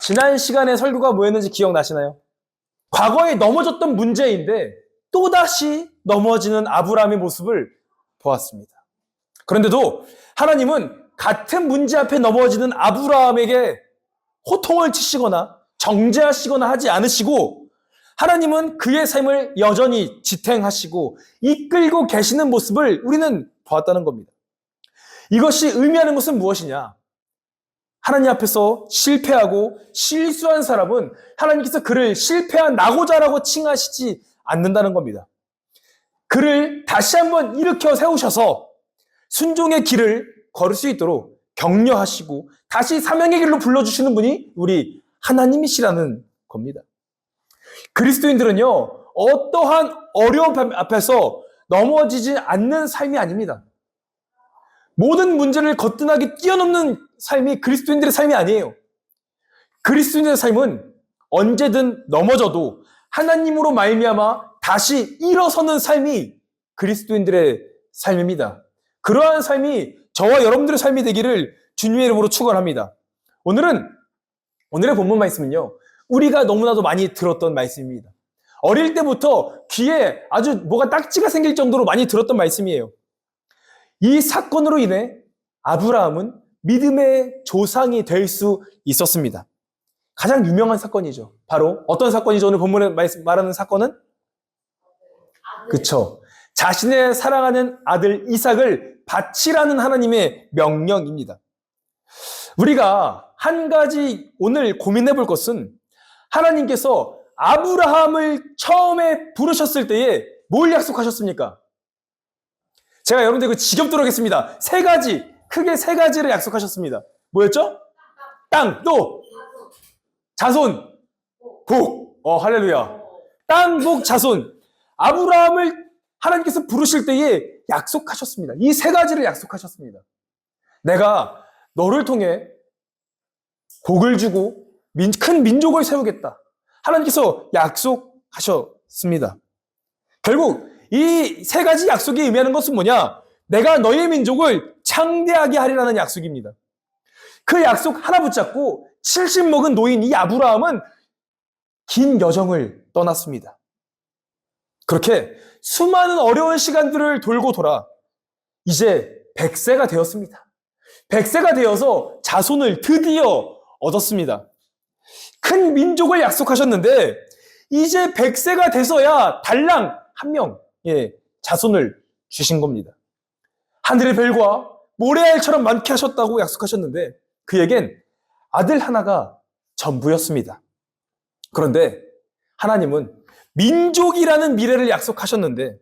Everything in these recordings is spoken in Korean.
지난 시간에 설교가 뭐였는지 기억나시나요? 과거에 넘어졌던 문제인데 또다시 넘어지는 아브라함의 모습을 보았습니다. 그런데도 하나님은 같은 문제 앞에 넘어지는 아브라함에게 호통을 치시거나 정죄하시거나 하지 않으시고, 하나님은 그의 삶을 여전히 지탱하시고 이끌고 계시는 모습을 우리는 보았다는 겁니다. 이것이 의미하는 것은 무엇이냐? 하나님 앞에서 실패하고 실수한 사람은 하나님께서 그를 실패한 낙오자라고 칭하시지 않는다는 겁니다. 그를 다시 한번 일으켜 세우셔서 순종의 길을 걸을 수 있도록 격려하시고 다시 사명의 길로 불러주시는 분이 우리 하나님이시라는 겁니다. 그리스도인들은요, 어떠한 어려움 앞에서 넘어지지 않는 삶이 아닙니다. 모든 문제를 거뜬하게 뛰어넘는 삶이 그리스도인들의 삶이 아니에요. 그리스도인들의 삶은 언제든 넘어져도 하나님으로 말미암아 다시 일어서는 삶이 그리스도인들의 삶입니다. 그러한 삶이 저와 여러분들의 삶이 되기를 주님의 이름으로 축원합니다. 오늘의 본문 말씀은요, 우리가 너무나도 많이 들었던 말씀입니다. 어릴 때부터 귀에 아주 뭐가 딱지가 생길 정도로 많이 들었던 말씀이에요. 이 사건으로 인해 아브라함은 믿음의 조상이 될 수 있었습니다. 가장 유명한 사건이죠. 바로 어떤 사건이죠? 오늘 본문에 말하는 사건은? 그쵸. 자신의 사랑하는 아들 이삭을 바치라는 하나님의 명령입니다. 우리가 한 가지 오늘 고민해 볼 것은, 하나님께서 아브라함을 처음에 부르셨을 때에 뭘 약속하셨습니까? 제가 여러분들 그 지겹도록 하겠습니다. 크게 세 가지를 약속하셨습니다. 뭐였죠? 땅, 또 자손, 복. 할렐루야. 땅, 복, 자손. 아브라함을 하나님께서 부르실 때에 약속하셨습니다. 이 세 가지를 약속하셨습니다. 내가 너를 통해 복을 주고 큰 민족을 세우겠다. 하나님께서 약속하셨습니다. 결국 이 세 가지 약속이 의미하는 것은 뭐냐? 내가 너의 민족을 창대하게 하리라는 약속입니다. 그 약속 하나 붙잡고 70 먹은 노인 이 아브라함은 긴 여정을 떠났습니다. 그렇게 수많은 어려운 시간들을 돌고 돌아 이제 100세가 되었습니다. 100세가 되어서 자손을 드디어 얻었습니다. 큰 민족을 약속하셨는데 이제 100세가 돼서야 달랑 한 명, 자손을 주신 겁니다. 하늘의 별과 모래알처럼 많게 하셨다고 약속하셨는데 그에겐 아들 하나가 전부였습니다. 그런데 하나님은 민족이라는 미래를 약속하셨는데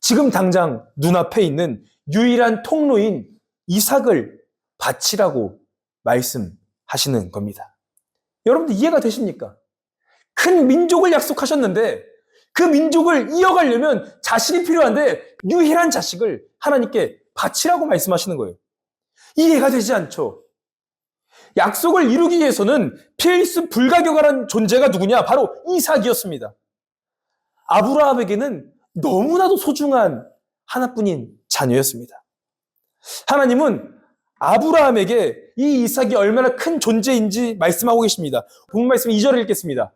지금 당장 눈앞에 있는 유일한 통로인 이삭을 바치라고 말씀하시는 겁니다. 여러분들 이해가 되십니까? 큰 민족을 약속하셨는데 그 민족을 이어가려면 자식이 필요한데 유일한 자식을 하나님께 바치라고 말씀하시는 거예요. 이해가 되지 않죠? 약속을 이루기 위해서는 필수 불가결한 존재가 누구냐? 바로 이삭이었습니다. 아브라함에게는 너무나도 소중한 하나뿐인 자녀였습니다. 하나님은 아브라함에게 이 이삭이 얼마나 큰 존재인지 말씀하고 계십니다. 본문 말씀 2절을 읽겠습니다.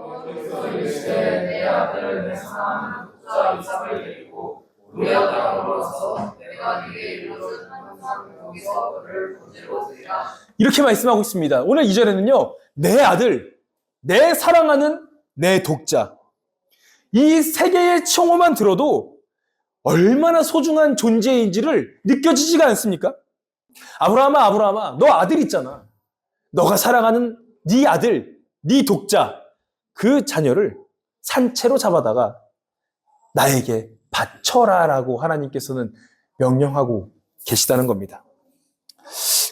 내 아들을 내 사랑하는 독자 이삭을 데리고 우리 아들에게로 와서 내가 네게 이르거든 항상 거기서 너를 번제로 드리라. 이렇게 말씀하고 있습니다. 오늘 2절에는요, 내 아들, 내 사랑하는 내 독자, 이 세 개의稱호만 들어도 얼마나 소중한 존재인지를 느껴지지가 않습니까? 아브라함아, 너 아들 있잖아. 너가 사랑하는 네 아들, 네 독자, 그 자녀를 산채로 잡아다가 나에게 바쳐라라고 하나님께서는 명령하고 계시다는 겁니다.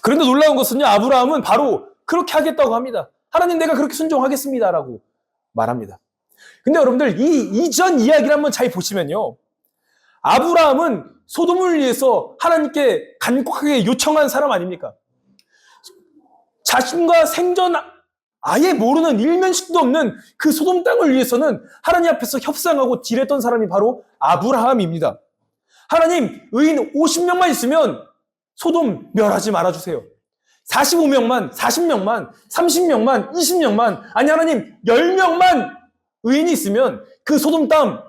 그런데 놀라운 것은요, 아브라함은 바로 그렇게 하겠다고 합니다. 하나님, 내가 그렇게 순종하겠습니다라고 말합니다. 근데 여러분들 이 이전 이야기를 한번 잘 보시면요, 아브라함은 소돔을 위해서 하나님께 간곡하게 요청한 사람 아닙니까? 자신과 생전 아예 모르는 일면식도 없는 그 소돔 땅을 위해서는 하나님 앞에서 협상하고 딜했던 사람이 바로 아브라함입니다. 하나님, 의인 50명만 있으면 소돔 멸하지 말아주세요. 45명만, 40명만, 30명만, 20명만, 아니 하나님 10명만 의인이 있으면 그 소돔 땅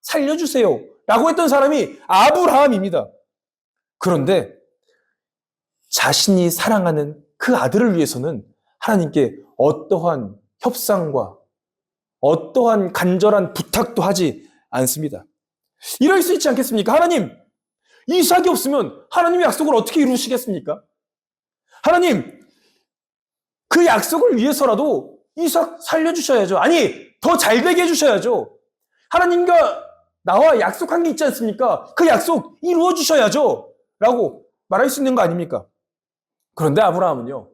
살려주세요 라고 했던 사람이 아브라함입니다. 그런데 자신이 사랑하는 그 아들을 위해서는 하나님께 어떠한 협상과 어떠한 간절한 부탁도 하지 않습니다. 이럴 수 있지 않겠습니까? 하나님, 이삭이 없으면 하나님의 약속을 어떻게 이루시겠습니까? 하나님, 그 약속을 위해서라도 이삭 살려주셔야죠. 아니, 더 잘되게 해주셔야죠. 하나님과 나와 약속한 게 있지 않습니까? 그 약속 이루어 주셔야죠. 라고 말할 수 있는 거 아닙니까? 그런데 아브라함은요,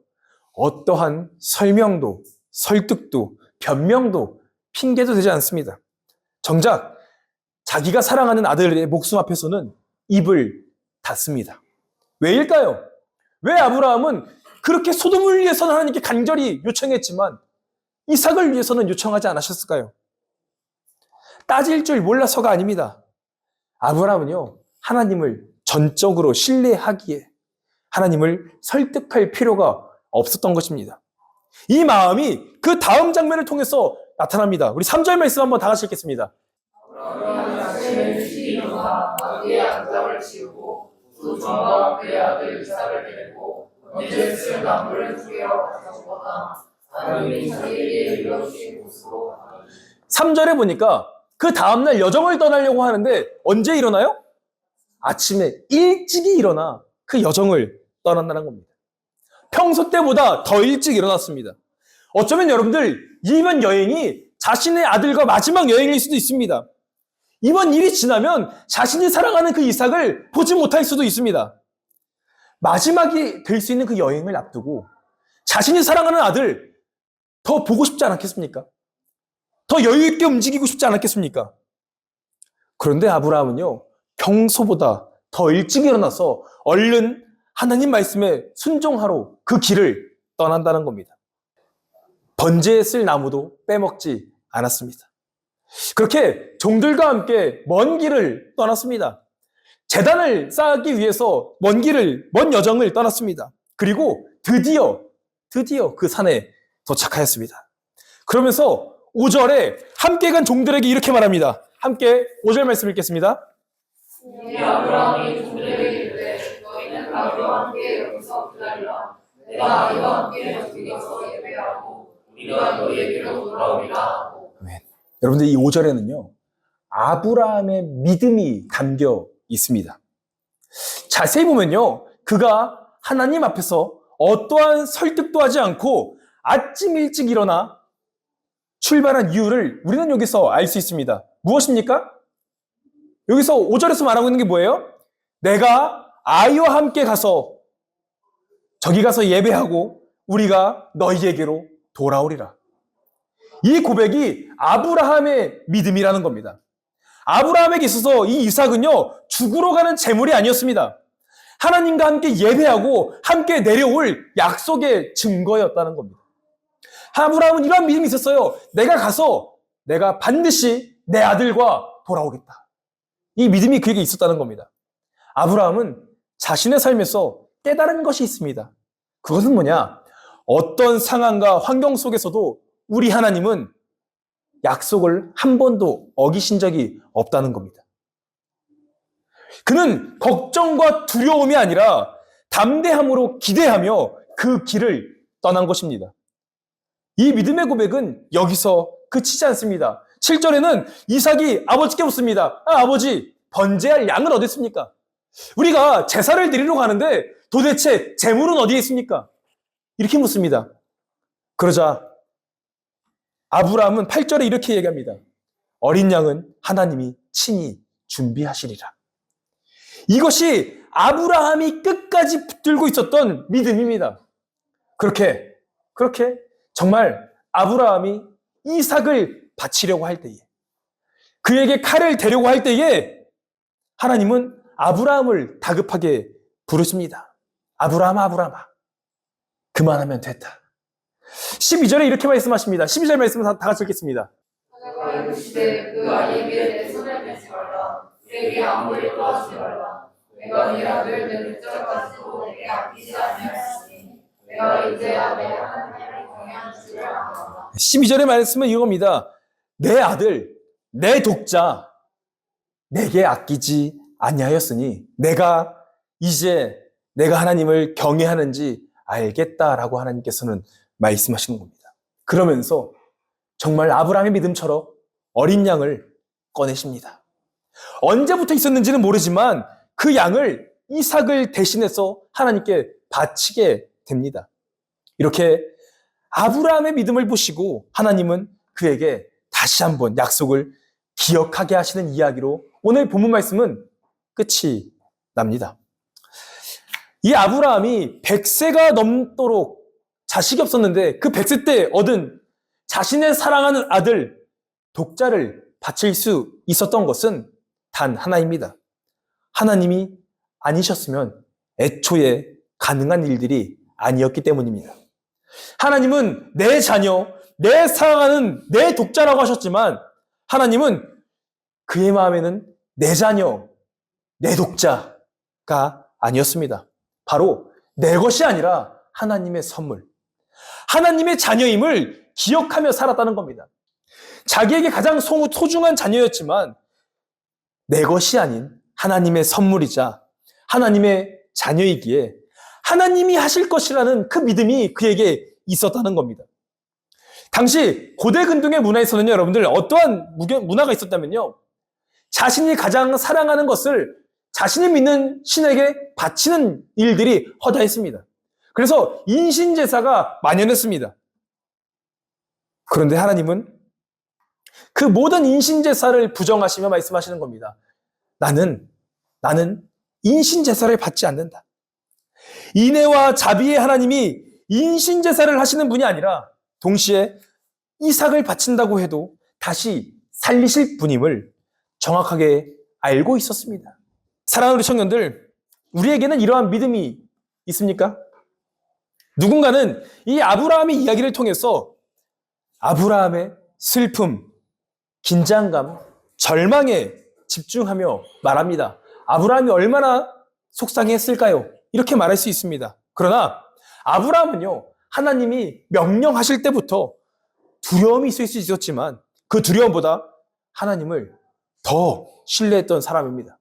어떠한 설명도, 설득도, 변명도, 핑계도 되지 않습니다. 정작 자기가 사랑하는 아들의 목숨 앞에서는 입을 닫습니다. 왜일까요? 왜 아브라함은 그렇게 소돔을 위해서는 하나님께 간절히 요청했지만 이삭을 위해서는 요청하지 않으셨을까요? 따질 줄 몰라서가 아닙니다. 아브라함은요, 하나님을 전적으로 신뢰하기에 하나님을 설득할 필요가 없었던 것입니다. 이 마음이 그 다음 장면을 통해서 나타납니다. 우리 3절 말씀 한번 다 같이 읽겠습니다. 아브라함이 아침에 일찍이 일어나 자기의 안장을 치우고 두 종과 그의 아들 이삭을 데리고 언제 쓸 나무를 구겨 가져오거나 하나님이 자기에게 일러주신 곳으로 가니. 3절에 보니까 그 다음날 여정을 떠나려고 하는데 언제 일어나요? 아침에 일찍이 일어나 그 여정을 떠난다는 겁니다. 평소 때보다 더 일찍 일어났습니다. 어쩌면 여러분들 이번 여행이 자신의 아들과 마지막 여행일 수도 있습니다. 이번 일이 지나면 자신이 사랑하는 그 이삭을 보지 못할 수도 있습니다. 마지막이 될 수 있는 그 여행을 앞두고 자신이 사랑하는 아들 더 보고 싶지 않았겠습니까? 더 여유 있게 움직이고 싶지 않았겠습니까? 그런데 아브라함은요, 평소보다 더 일찍 일어나서 얼른 하나님 말씀에 순종하러 그 길을 떠난다는 겁니다. 번제에 쓸 나무도 빼먹지 않았습니다. 그렇게 종들과 함께 먼 길을 떠났습니다. 제단을 쌓기 위해서 먼 여정을 떠났습니다. 그리고 드디어 그 산에 도착하였습니다. 그러면서 5절에 함께 간 종들에게 이렇게 말합니다. 함께 5절 말씀 읽겠습니다. 이 아브라함이 종들에게 이르되 너희는 나와 함께 여기서 기다리라. 내가 아이와 함께 여기 가서 예배하고 우리가 너희에게로 돌아오리라 하고. 여러분들 이 5절에는요, 아브라함의 믿음이 담겨 있습니다. 자세히 보면요, 그가 하나님 앞에서 어떠한 설득도 하지 않고 아침 일찍 일어나 출발한 이유를 우리는 여기서 알 수 있습니다. 무엇입니까? 여기서 5절에서 말하고 있는 게 뭐예요? 내가 아이와 함께 가서 저기 가서 예배하고 우리가 너희에게로 돌아오리라. 이 고백이 아브라함의 믿음이라는 겁니다. 아브라함에게 있어서 이 이삭은요, 죽으러 가는 재물이 아니었습니다. 하나님과 함께 예배하고 함께 내려올 약속의 증거였다는 겁니다. 아브라함은 이러한 믿음이 있었어요. 내가 가서 내가 반드시 내 아들과 돌아오겠다. 이 믿음이 그에게 있었다는 겁니다. 아브라함은 자신의 삶에서 깨달은 것이 있습니다. 그것은 뭐냐? 어떤 상황과 환경 속에서도 우리 하나님은 약속을 한 번도 어기신 적이 없다는 겁니다. 그는 걱정과 두려움이 아니라 담대함으로 기대하며 그 길을 떠난 것입니다. 이 믿음의 고백은 여기서 그치지 않습니다. 7절에는 이삭이 아버지께 묻습니다. 아버지, 번제할 양은 어디 있습니까? 우리가 제사를 드리러 가는데 도대체 제물은 어디에 있습니까? 이렇게 묻습니다. 그러자 아브라함은 8절에 이렇게 얘기합니다. 어린 양은 하나님이 친히 준비하시리라. 이것이 아브라함이 끝까지 붙들고 있었던 믿음입니다. 그렇게 정말 아브라함이 이삭을 바치려고 할 때에, 그에게 칼을 대려고 할 때에 하나님은 아브라함을 다급하게 부르십니다. 아브라함아, 그만하면 됐다. 12절에 이렇게 말씀하십니다. 12절 말씀 다 같이 읽겠습니다. 하나가 이르시되 그 아이에게 내 손을 대지 말라. 그에게 아무 일도 하지 말라. 내가 네 아들 내 숫자까지도 내게 아끼지 아니하였으니 내가 이제야 내 하나님을 경외하는 줄을 아노라. 12절의 말씀은 이겁니다. 내 아들, 내 독자, 내게 아끼지 아니하였으니 내가 이제 내가 하나님을 경외하는지 알겠다라고 하나님께서는 말씀하시는 겁니다. 그러면서 정말 아브라함의 믿음처럼 어린 양을 꺼내십니다. 언제부터 있었는지는 모르지만 그 양을 이삭을 대신해서 하나님께 바치게 됩니다. 이렇게 아브라함의 믿음을 보시고 하나님은 그에게 다시 한번 약속을 기억하게 하시는 이야기로 오늘 본문 말씀은 끝이 납니다. 이 아브라함이 100세가 넘도록 자식이 없었는데 그 100세 때 얻은 자신의 사랑하는 아들 독자를 바칠 수 있었던 것은 단 하나입니다. 하나님이 아니셨으면 애초에 가능한 일들이 아니었기 때문입니다. 하나님은 내 자녀, 내 사랑하는 내 독자라고 하셨지만 하나님은 그의 마음에는 내 자녀, 내 독자가 아니었습니다. 바로 내 것이 아니라 하나님의 선물, 하나님의 자녀임을 기억하며 살았다는 겁니다. 자기에게 가장 소중한 자녀였지만 내 것이 아닌 하나님의 선물이자 하나님의 자녀이기에 하나님이 하실 것이라는 그 믿음이 그에게 있었다는 겁니다. 당시 고대 근동의 문화에서는요, 여러분들 어떠한 문화가 있었다면요, 자신이 가장 사랑하는 것을 자신이 믿는 신에게 바치는 일들이 허다했습니다. 그래서 인신제사가 만연했습니다. 그런데 하나님은 그 모든 인신제사를 부정하시며 말씀하시는 겁니다. 나는 인신제사를 받지 않는다. 인애와 자비의 하나님이 인신제사를 하시는 분이 아니라 동시에 이삭을 바친다고 해도 다시 살리실 분임을 정확하게 알고 있었습니다. 사랑하는 우리 청년들, 우리에게는 이러한 믿음이 있습니까? 누군가는 이 아브라함의 이야기를 통해서 아브라함의 슬픔, 긴장감, 절망에 집중하며 말합니다. 아브라함이 얼마나 속상했을까요? 이렇게 말할 수 있습니다. 그러나 아브라함은요, 하나님이 명령하실 때부터 두려움이 있을 수 있었지만 그 두려움보다 하나님을 더 신뢰했던 사람입니다.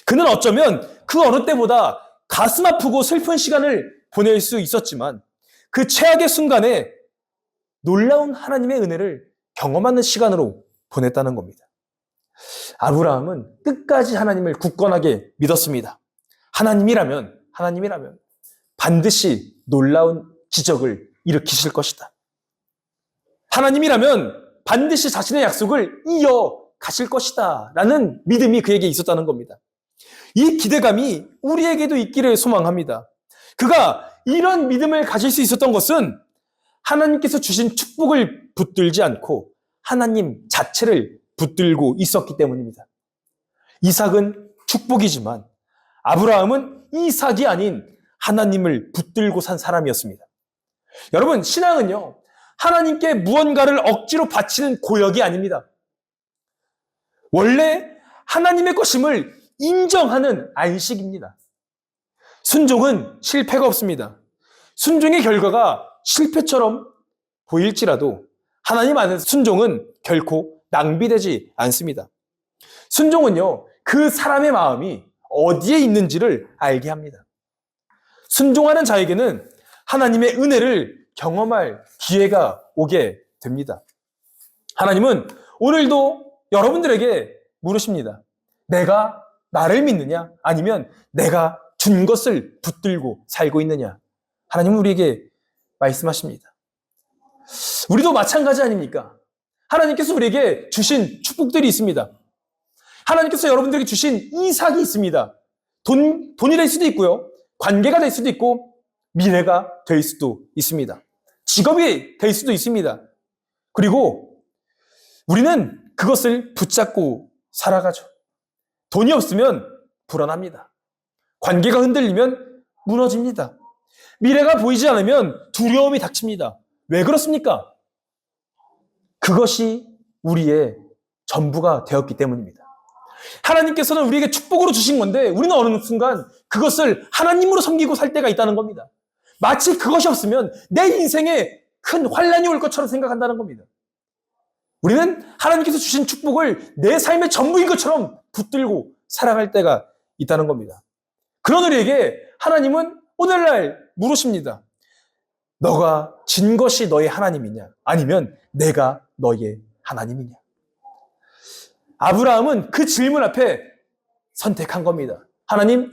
그는 어쩌면 그 어느 때보다 가슴 아프고 슬픈 시간을 보낼 수 있었지만 그 최악의 순간에 놀라운 하나님의 은혜를 경험하는 시간으로 보냈다는 겁니다. 아브라함은 끝까지 하나님을 굳건하게 믿었습니다. 하나님이라면 반드시 놀라운 기적을 일으키실 것이다. 하나님이라면 반드시 자신의 약속을 이어가실 것이다 라는 믿음이 그에게 있었다는 겁니다. 이 기대감이 우리에게도 있기를 소망합니다. 그가 이런 믿음을 가질 수 있었던 것은 하나님께서 주신 축복을 붙들지 않고 하나님 자체를 붙들고 있었기 때문입니다. 이삭은 축복이지만 아브라함은 이삭이 아닌 하나님을 붙들고 산 사람이었습니다. 여러분, 신앙은요, 하나님께 무언가를 억지로 바치는 고역이 아닙니다. 원래 하나님의 것임을 인정하는 안식입니다. 순종은 실패가 없습니다. 순종의 결과가 실패처럼 보일지라도 하나님 안에서 순종은 결코 낭비되지 않습니다. 순종은요, 그 사람의 마음이 어디에 있는지를 알게 합니다. 순종하는 자에게는 하나님의 은혜를 경험할 기회가 오게 됩니다. 하나님은 오늘도 여러분들에게 물으십니다. 내가 나를 믿느냐? 아니면 내가 준 것을 붙들고 살고 있느냐? 하나님은 우리에게 말씀하십니다. 우리도 마찬가지 아닙니까? 하나님께서 우리에게 주신 축복들이 있습니다. 하나님께서 여러분들에게 주신 이삭이 있습니다. 돈이 될 수도 있고요. 관계가 될 수도 있고 미래가 될 수도 있습니다. 직업이 될 수도 있습니다. 그리고 우리는 그것을 붙잡고 살아가죠. 돈이 없으면 불안합니다. 관계가 흔들리면 무너집니다. 미래가 보이지 않으면 두려움이 닥칩니다. 왜 그렇습니까? 그것이 우리의 전부가 되었기 때문입니다. 하나님께서는 우리에게 축복으로 주신 건데 우리는 어느 순간 그것을 하나님으로 섬기고 살 때가 있다는 겁니다. 마치 그것이 없으면 내 인생에 큰 환란이 올 것처럼 생각한다는 겁니다. 우리는 하나님께서 주신 축복을 내 삶의 전부인 것처럼 붙들고 살아갈 때가 있다는 겁니다. 그런 우리에게 하나님은 오늘날 물으십니다. 너가 진 것이 너의 하나님이냐? 아니면 내가 너의 하나님이냐? 아브라함은 그 질문 앞에 선택한 겁니다. 하나님,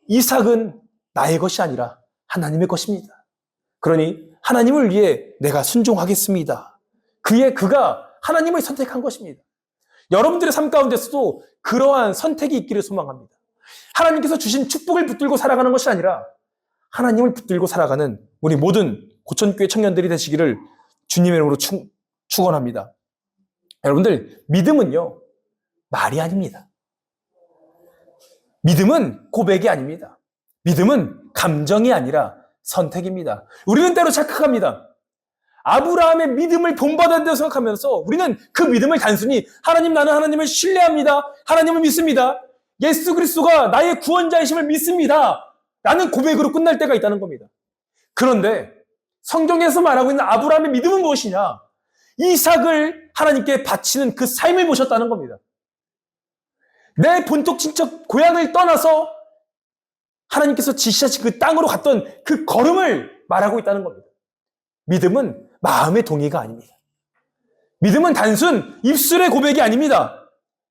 이삭은 나의 것이 아니라 하나님의 것입니다. 그러니 하나님을 위해 내가 순종하겠습니다. 그가 하나님을 선택한 것입니다. 여러분들의 삶 가운데서도 그러한 선택이 있기를 소망합니다. 하나님께서 주신 축복을 붙들고 살아가는 것이 아니라 하나님을 붙들고 살아가는 우리 모든 고천교회 청년들이 되시기를 주님의 이름으로 축원합니다. 여러분들, 믿음은요, 말이 아닙니다. 믿음은 고백이 아닙니다. 믿음은 감정이 아니라 선택입니다. 우리는 때로 착각합니다. 아브라함의 믿음을 본받았다고 생각하면서 우리는 그 믿음을 단순히 하나님, 나는 하나님을 신뢰합니다. 하나님을 믿습니다. 예수 그리스도가 나의 구원자이심을 믿습니다. 라는 고백으로 끝날 때가 있다는 겁니다. 그런데 성경에서 말하고 있는 아브라함의 믿음은 무엇이냐? 이삭을 하나님께 바치는 그 삶을 보셨다는 겁니다. 내 본토 친척 고향을 떠나서 하나님께서 지시하신 그 땅으로 갔던 그 걸음을 말하고 있다는 겁니다. 믿음은 마음의 동의가 아닙니다. 믿음은 단순 입술의 고백이 아닙니다.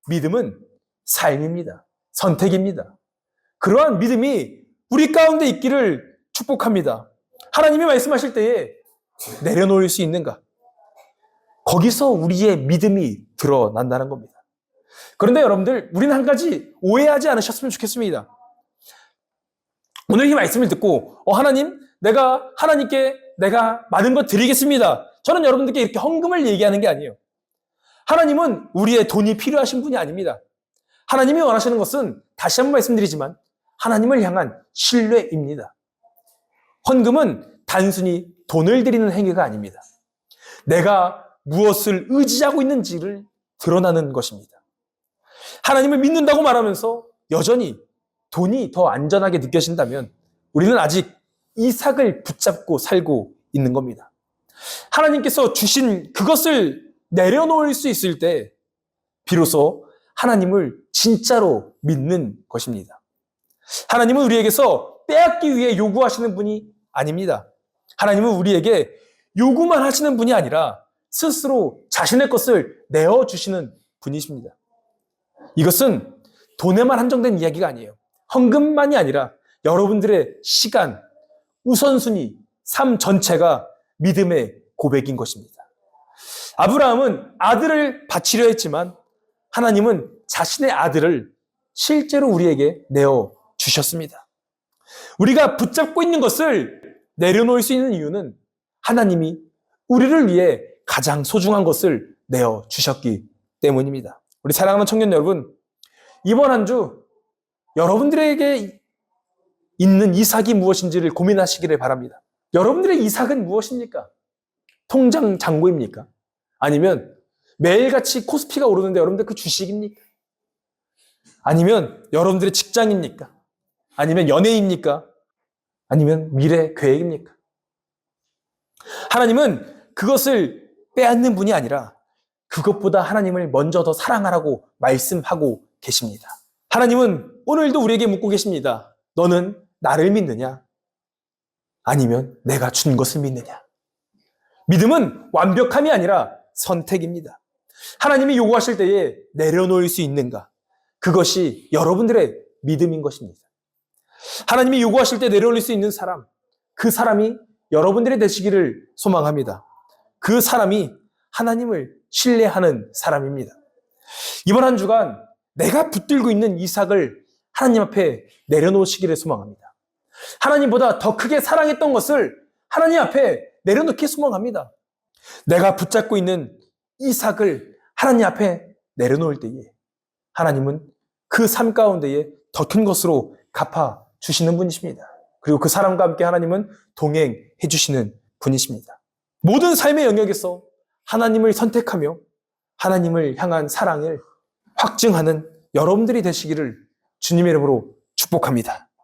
믿음은 삶입니다. 선택입니다. 그러한 믿음이 우리 가운데 있기를 축복합니다. 하나님이 말씀하실 때에 내려놓을 수 있는가? 거기서 우리의 믿음이 드러난다는 겁니다. 그런데 여러분들, 우리는 한 가지 오해하지 않으셨으면 좋겠습니다. 오늘 이 말씀을 듣고 하나님, 내가 하나님께 내가 많은 것 드리겠습니다. 저는 여러분들께 이렇게 헌금을 얘기하는 게 아니에요. 하나님은 우리의 돈이 필요하신 분이 아닙니다. 하나님이 원하시는 것은 다시 한번 말씀드리지만 하나님을 향한 신뢰입니다. 헌금은 단순히 돈을 드리는 행위가 아닙니다. 내가 무엇을 의지하고 있는지를 드러나는 것입니다. 하나님을 믿는다고 말하면서 여전히 돈이 더 안전하게 느껴진다면 우리는 아직 이삭을 붙잡고 살고 있는 겁니다. 하나님께서 주신 그것을 내려놓을 수 있을 때 비로소 하나님을 진짜로 믿는 것입니다. 하나님은 우리에게서 빼앗기 위해 요구하시는 분이 아닙니다. 하나님은 우리에게 요구만 하시는 분이 아니라 스스로 자신의 것을 내어주시는 분이십니다. 이것은 돈에만 한정된 이야기가 아니에요. 헌금만이 아니라 여러분들의 시간, 우선순위, 삶 전체가 믿음의 고백인 것입니다. 아브라함은 아들을 바치려 했지만 하나님은 자신의 아들을 실제로 우리에게 내어주셨습니다. 우리가 붙잡고 있는 것을 내려놓을 수 있는 이유는 하나님이 우리를 위해 가장 소중한 것을 내어주셨기 때문입니다. 우리 사랑하는 청년 여러분, 이번 한 주 여러분들에게 있는 이삭이 무엇인지를 고민하시기를 바랍니다. 여러분들의 이삭은 무엇입니까? 통장 잔고입니까? 아니면 매일같이 코스피가 오르는데 여러분들 그 주식입니까? 아니면 여러분들의 직장입니까? 아니면 연애입니까? 아니면 미래 계획입니까? 하나님은 그것을 빼앗는 분이 아니라 그것보다 하나님을 먼저 더 사랑하라고 말씀하고 계십니다. 하나님은 오늘도 우리에게 묻고 계십니다. 너는 나를 믿느냐? 아니면 내가 준 것을 믿느냐? 믿음은 완벽함이 아니라 선택입니다. 하나님이 요구하실 때에 내려놓을 수 있는가? 그것이 여러분들의 믿음인 것입니다. 하나님이 요구하실 때 내려놓을 수 있는 사람, 그 사람이 여러분들이 되시기를 소망합니다. 그 사람이 하나님을 신뢰하는 사람입니다. 이번 한 주간 내가 붙들고 있는 이삭을 하나님 앞에 내려놓으시기를 소망합니다. 하나님보다 더 크게 사랑했던 것을 하나님 앞에 내려놓기 소망합니다. 내가 붙잡고 있는 이삭을 하나님 앞에 내려놓을 때에 하나님은 그 삶 가운데에 더 큰 것으로 갚아 주시는 분이십니다. 그리고 그 사람과 함께 하나님은 동행해 주시는 분이십니다. 모든 삶의 영역에서 하나님을 선택하며 하나님을 향한 사랑을 확증하는 여러분들이 되시기를 주님의 이름으로 축복합니다.